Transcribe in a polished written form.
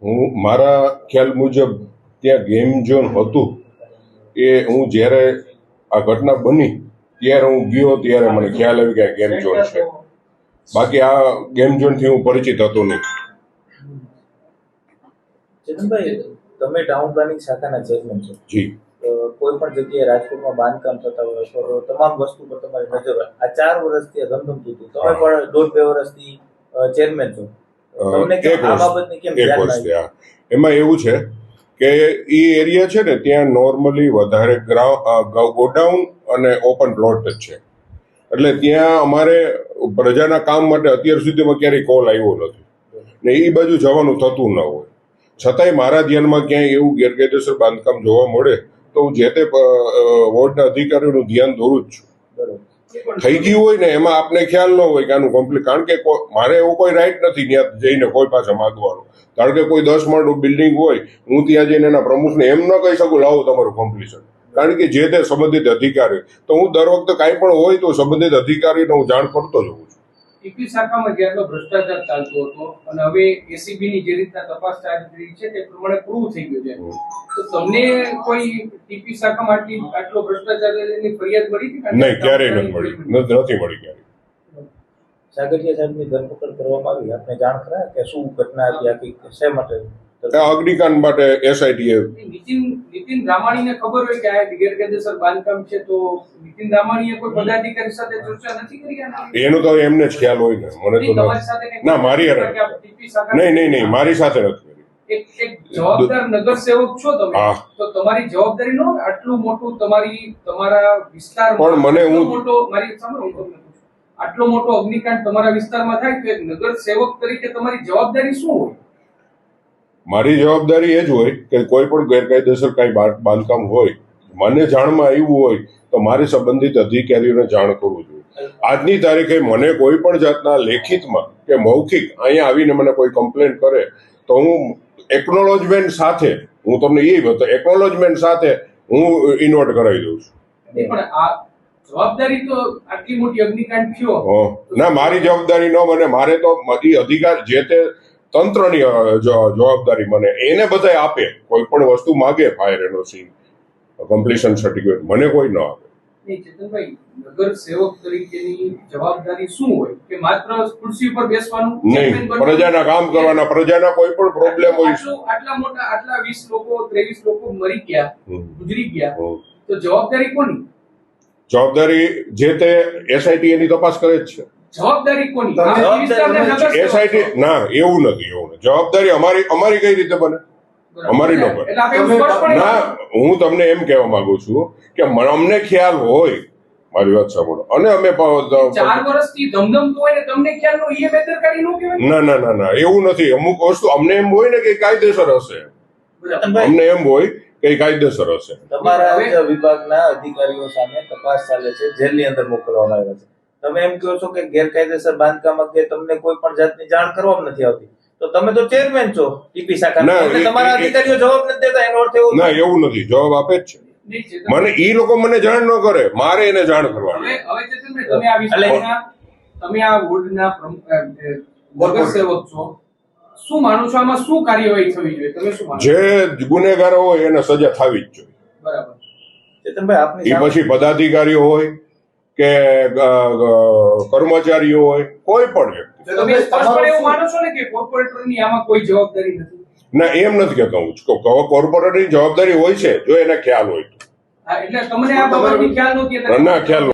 હું મારા ખ્યાલ મુજબ ત્યાં ગેમ ઝોન હતું એ હું જ્યારે આ ઘટના બની ત્યારે હું ગયો ત્યારે મને ખ્યાલ આવ્યો કે આ ગેમ ઝોન છે. બાકી આ ગેમ ઝોનથી હું પરિચિત હતો નહીં. ચેતનભાઈ, તમે ટાઉન પ્લાનિંગ શાખાના ચેરમેન છો. જી. કોઈ પણ જગ્યાએ રાજકોટમાં બાંધકામ થતા હોય તો તમામ વસ્તુ પર તમારી નજર હોય. આ 4 વર્ષથી આ ધમધમતું હતું. તમે પણ 1.5-2 વર્ષથી ચેરમેન છો. તમને આ બાબતની કેમ ધ્યાન આવી? એમાં એવું છે કે એ એરિયા છે ને ત્યાં નોર્મલી વધારે ગોડાઉન અને ઓપન પ્લોટ જ છે. એટલે ત્યાં અમારે પ્રજાના કામ માટે અત્યાર સુધીમાં ક્યારેય કોલ આવ્યો નથી ને એ બાજુ જવાનું થતું ન હોય. છતાંય મારા ધ્યાનમાં ક્યાંય એવું ગેરકાયદેસર બાંધકામ જોવા મળે તો હું જે તે વોર્ડના અધિકારીઓનું ધ્યાન દોરું જ છું. થઈ ગયું હોય ને એમાં આપને ખ્યાલ ન હોય કે આનું કમ્પ્લીટ, કારણ કે મારે એવો કોઈ રાઈટ નથી ત્યાં જઈને કોઈ પાસે માગવાનો. કારણ કે કોઈ 10 માળનું બિલ્ડિંગ હોય, હું ત્યાં જઈને એના પ્રમુખને એમ ન કહી શકું લાવો તમારું કમ્પ્લીશન. કારણ કે જે તે સંબંધિત અધિકારી, તો હું દર વખતે કાંઈ પણ હોય તો સંબંધિત અધિકારીને હું જાણ કરતો જ હોઉં છું. ટીપી શાખામાં જેટલો ભ્રષ્ટાચાર ચાલતો હતો અને હવે એસીબી ની જે રીતના તપાસ ચાલી રહી છે તે પ્રમાણે પ્રૂવ થઈ ગયું છે, તો તમને કોઈ ટીપી શાખામાં આટલો ભ્રષ્ટાચારની ફરિયાદ મળી હતી? નહીં, ક્યારેય નથી મળી, નથી મળી ક્યારેય. સાગરિયા સાહેબની ધરપકડ કરવામાં આવી, આપને જાણ ખરા કે શું ઘટના હતી, આખી શા માટે? અગ્નિકાંડ માટે એસઆઈટીએ નીતિન રામાણીને ખબર હોય કે આ ગેરકાયદેસર બાંધકામ છે, તો નીતિન રામાણીએ કોઈ પદાધિકારી સાથે ચર્ચા નથી કરી? એનો તો એમને જ ખ્યાલ હોય ને, મને તો ના, મારી નહીં, મારી સાથે નથી. એક જવાબદાર નગરસેવક છો તમે, તો તમારી જવાબદારી નો આટલું મોટું તમારા વિસ્તારમાં પણ મને આટલો મોટો અગ્નિકાંડ તમારા વિસ્તારમાં થાય તો એક નગરસેવક તરીકે તમારી જવાબદારી શું હોય? મારી જવાબદારી એ જ હોય કે કોઈ પણ ગેરકાયદેસર કઈ બાંધકામ હોય, મને જાણમાં આવ્યું હોય તો મારે સંબંધિત અધિકારીઓને જાણ કરવું જોઈએ. આજની તારીખે મને કોઈ પણ જાતના લેખિતમાં કે મૌખિક અહીંયા આવીને મને કોઈ કમ્પ્લેન કરે તો હું એકનોલોજમેન્ટ સાથે, હું તમને એ બતાવું, એકનોલોજમેન્ટ સાથે હું ઇન્વર્ટ કરાવી દઉં છું. પણ આ જવાબદારી તો આટલી મોટી અગ્નિકાંડ થયો ના, મારી જવાબદારી ન બને. મારે તો અધિકાર જે તે તંત્રની જવાબદારી મને એને બધાય આપે. કોઈ પણ વસ્તુ માગે, ફાયર એનઓસી, કમ્પ્લીશન સર્ટિફિકેટ, મને કોઈ ન આપે. ચેતનભાઈ, નગર સેવક તરીકેની જવાબદારી શું હોય? કે માત્ર ખુરશી ઉપર બેસવાનું નહીં, પ્રજાના કામ કરવાના, પ્રજાના કોઈ પણ પ્રોબ્લેમ હોય. આટલા 20 લોકો 23 લોકો મરી ગયા, ગુજરી ગયા, તો જવાબદારી કોની? જવાબદારી જે તે એસઆઈટી એની તપાસ કરે જ છે. જવાબદારી કોની? એસઆઈટી ના, એવું નથી. જવાબદારી અમારી કઈ રીતે બને? અમારી ન બને. ના, હું તમને એમ કહેવા માંગુ છું કે અમને ખ્યાલ હોય, મારી વાત સાંભળો, અને અમે 4 વર્ષથી ધમધમતું હોય ને તમને ખ્યાલ નો, એ બેદરકારી નો કહેવાય? ના, એવું નથી. અમુક વસ્તુ અમને એમ હોય ને કે કાયદેસર હશે, અમને એમ હોય કે કાયદેસર હશે. તમારા વિભાગના અધિકારીઓ સામે તપાસ ચાલે છે, જેલની અંદર મોકલવામાં આવ્યા છે. તમે એમ કહો છો કે ગેરકાયદેસર બાંધકામ અંગે તમને કોઈ પણ જાતની જાણ કરવામાં નથી આવતી, તો તમે તો ચેરમેન છો ટીપી શાખાના, તમારા અધિકારીઓ જવાબ નથી દેતા, એનો અર્થ એવો? ના, એવું નથી. જવાબ આપે જ છે. મને ઈ લોકો મને જાણ ન કરે, મારે એને જાણ કરવાની. હવે તમે આ વિસ્તારના, તમે આ વોર્ડના નગરસેવક છો, શું માનો છો આમાં શું કાર્યવાહી થવી જોઈએ? તમે શું માનો? જે ગુનેગારો હોય એને સજા થવી જ જોઈએ. બરાબર. ચેતનભાઈ, આપની પછી પદાધિકારીઓ હોય કે કર્મચારીઓ હોય, કોઈ પણ વ્યક્તિ. તમે સ્પષ્ટપણે એવું માનો છો ને કે કોર્પોરેટરની આમાં કોઈ જવાબદારી નથી? ના, એમ નથી કહેતો હું. કોર્પોરેટરની જવાબદારી હોય છે જો એને ખ્યાલ હોય. એટલે તમને આ બાબતની ખ્યાલ નહોતી? ના, ખ્યાલ